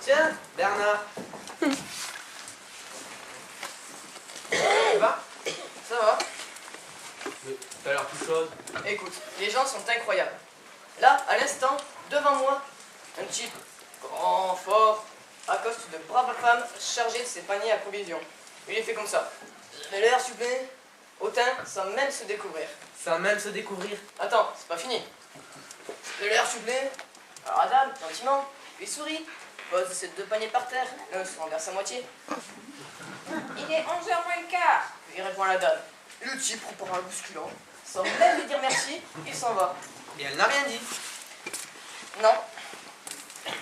Tiens, Bernard. Ça va? Ça va? Mais t'as l'air tout chaude. Écoute, les gens sont incroyables. Là, à l'instant, devant moi, un type grand, fort, accoste de braves femmes chargées de ses paniers à provisions. Il est fait comme ça. Mais l'air sublime, hautain, sans même se découvrir. Sans même se découvrir. Attends, c'est pas fini. De l'air sublime, alors Adam, gentiment, lui sourit, pose ses 2 paniers par terre, l'un se renverse à moitié. Il est 11h moins le quart, lui répond la dame. Le type reprend en le bousculant, sans même lui dire merci, il s'en va. Et elle n'a rien dit. Non.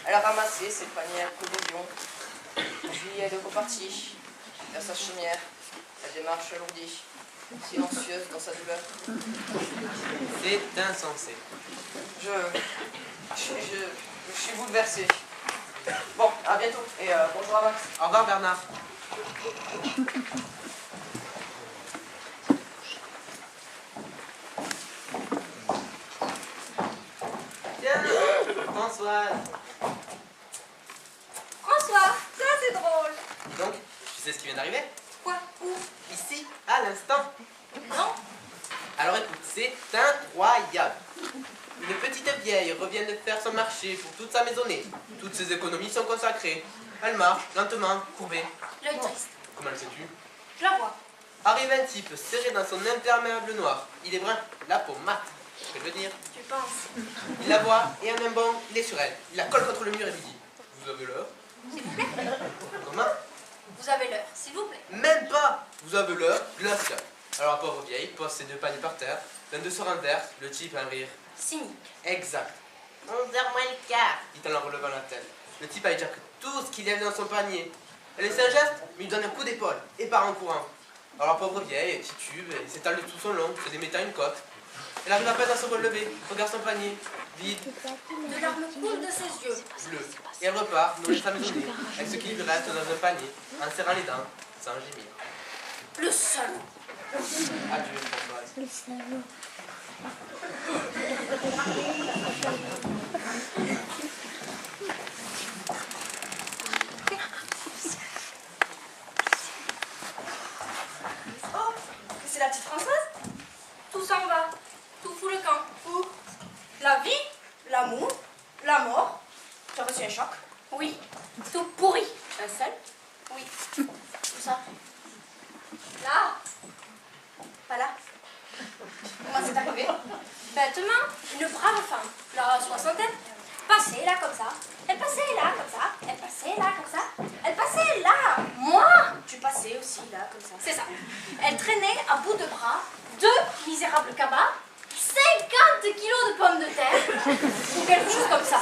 Elle a ramassé ses paniers à provisions. Puis elle est repartie vers sa chaumière. La démarche alourdie, silencieuse dans sa douleur. C'est insensé. Je suis bouleversé. Bon, à bientôt et bonjour à Max. Au revoir, Bernard. Tiens, Françoise. François, ça c'est drôle. Donc, tu sais ce qui vient d'arriver? Quoi? Où? Ici, à l'instant. Non? Alors écoute, c'est incroyable. Une petite vieille revient de faire son marché pour toute sa maisonnée. Toutes ses économies sont consacrées. Elle marche, lentement, courbée. L'œil triste. Comment le sais-tu? Je la vois. Arrive un type serré dans son imperméable noir. Il est brun, la peau mate. Ce que je veux dire. Tu penses? Il la voit et en un bond, il est sur elle. Il la colle contre le mur et lui dit: vous avez l'heure? S'il vous plaît? Comment? Vous avez l'heure, s'il vous plaît. Même pas! Vous avez l'heure glaciale. Alors la pauvre vieille pose ses 2 paniers par terre. L'un de se renverse, le type a un rire. Cynique. Exact. 11h moins le quart, dit-elle en relevant la tête. Le type a déjà pris tout ce qu'il y avait dans son panier. Elle laisse un geste, mais il donne un coup d'épaule et part en courant. Alors la pauvre vieille titube et s'étale de tout son long, se démettant une côte. Elle arrive à peine à se relever, regarde son panier, vide, De larmes coulent de ses yeux. bleu. Et elle repart, nourrir sa maisonnée, avec ce qui lui reste dans un panier, en serrant les dents, sans gémir. Le salaud. Adieu, Françoise. Oh, c'est la petite Françoise? Tout s'en va. Tout fout le camp. Où? La vie, l'amour, la mort. Tu as reçu un choc? Oui. Tout pourri. Un seul? Oui. Tout ça? Là? Pas là? Comment c'est arrivé? Bêtement, une brave femme, la soixantaine, passait là comme ça. Elle passait là comme ça. Elle passait là comme ça. Elle passait là. Moi, tu passais aussi là comme ça. C'est ça. Elle traînait à bout de bras 2 misérables cabas, 50 kilos de pommes de terre, ou quelque chose comme ça.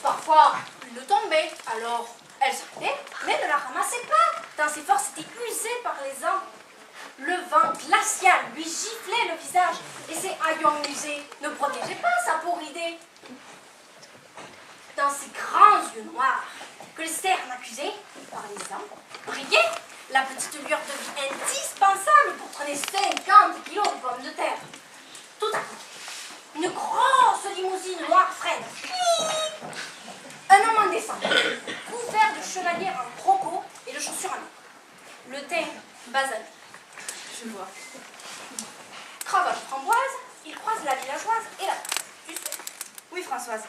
Parfois, il le tombait, alors elle s'arrêtait, mais ne la ramassait pas, tant ses forces étaient usées par les ans. Le vent glacial lui giflait le visage, et ses haillons usés ne protégeaient pas sa peau ridée. Dans ses grands yeux noirs, que le cerne accusé par les ans, brillait la petite lueur de vie indispensable pour traîner 50 kilos de pommes de terre. Tout à coup, une grosse limousine noire freine. Un homme indécent, couvert de chevalière en croco et de chaussures en or. Le teint basané. Je vois. Cravate framboise, il croise la villageoise et la... Tu sais? Oui, Françoise.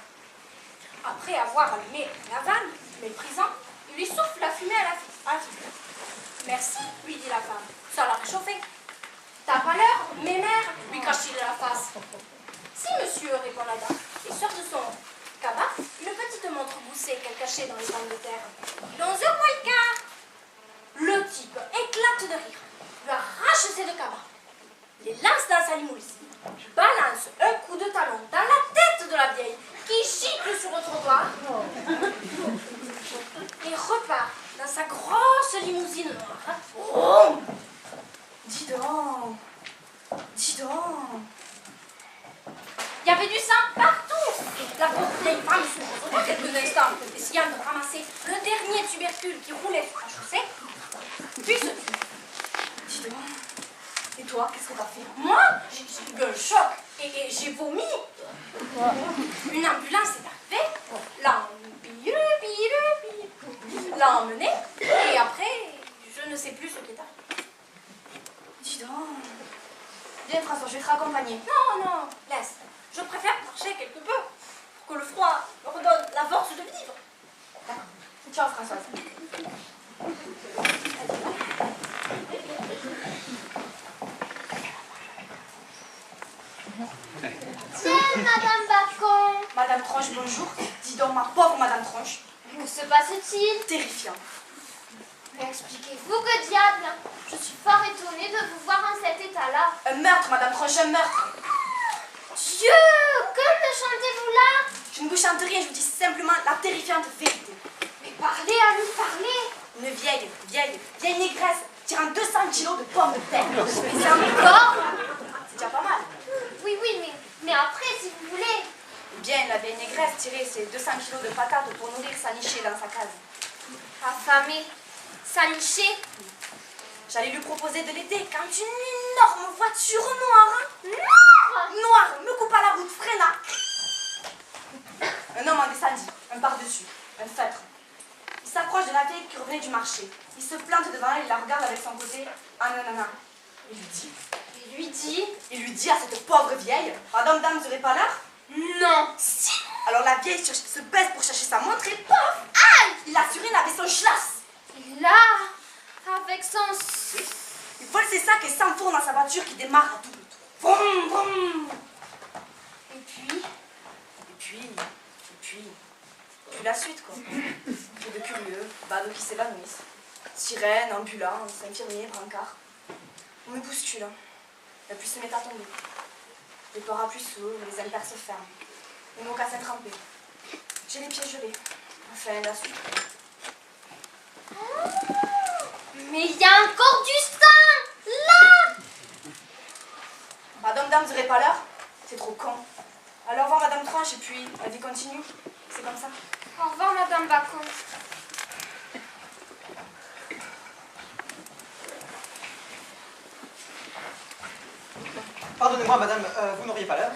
Après avoir allumé la vanne, méprisant, il lui souffle la fumée à la figure. Merci, lui dit la femme. Ça l'a réchauffé. T'as pas l'heure, mes mères, lui crache-t-il à la face. Si, monsieur, répond la dame, et sort de son cabas une petite montre boussée qu'elle cachait dans les pommes de terre. Dans 11h moins le quart. Le type éclate de rire, lui arrache ses 2 cabas, les lance dans sa limousine, balance un coup de talon dans la tête de la vieille qui gicle sur le trottoir et repart dans sa grosse limousine noire. Oh, dis donc, dis donc. Il y avait du sang partout. La pauvre vieille femme se retrouva quelques instants, essayant de ramasser le dernier tubercule qui roulait sur la chaussée, puis se tut. Dis donc. Et toi, qu'est-ce que t'as fait? Moi, j'ai eu un choc et j'ai vomi. Une ambulance est arrivée, l'a embillé je vais te raccompagner. Non, non, laisse. Je préfère marcher quelque peu pour que le froid me redonne la force de vivre. D'accord. Ciao, Françoise. Tiens, Madame Bacon. Madame Tronche, bonjour. Dis donc, ma pauvre Madame Tronche. Que se passe-t-il? Terrifiant. Expliquez-vous, que diable? Je suis fort étonnée de vous voir en cet état-là. Un meurtre, Madame Tronche, un meurtre. Dieu, que me chantez-vous là? Je ne vous chante rien, je vous dis simplement la terrifiante vérité. Mais parlez à nous, parlez. Une vieille négresse tirant 200 kilos de pommes de terre. Mais c'est encore? C'est déjà pas mal. Oui, mais après, si vous voulez. Eh bien, la vieille négresse tirait ses 200 kilos de patates pour nourrir sa nichée dans sa case. Affamée, salichée. J'allais lui proposer de l'aider quand une énorme voiture noire, Noire. me coupa la route, freina. Un homme en descendit, un par-dessus, un feutre. Il s'approche de la vieille qui revenait du marché. Il se plante devant elle, il la regarde avec son côté nanana. Il lui dit à cette pauvre vieille, Madame, dame, vous aurez pas l'heure? Non. Si. Alors la vieille se baisse pour chercher sa montre et paf, aïe, il la surine avec son schlass. Et là, avec son... Il vole ses sacs et s'enfourne dans sa voiture qui démarre à double tour. Vroom, vroom. Et puis la suite, quoi. Peu de curieux, badauds qui s'évanouissent. Sirènes, ambulances, infirmiers, brancards. On me bouscule, hein. La pluie se met à tomber. Les parapluies s'ouvrent, les impairs se ferment. Les mocassins trempés. J'ai les pieds gelés. Enfin, la suite. Mais il y a encore du sang, là. Madame, dame, vous n'aurez pas l'heure? C'est trop con. Alors, au revoir, Madame Tronche, et puis la vie continue. C'est comme ça. Au revoir, Madame Bacon. Pardonnez-moi, madame, vous n'auriez pas l'heure?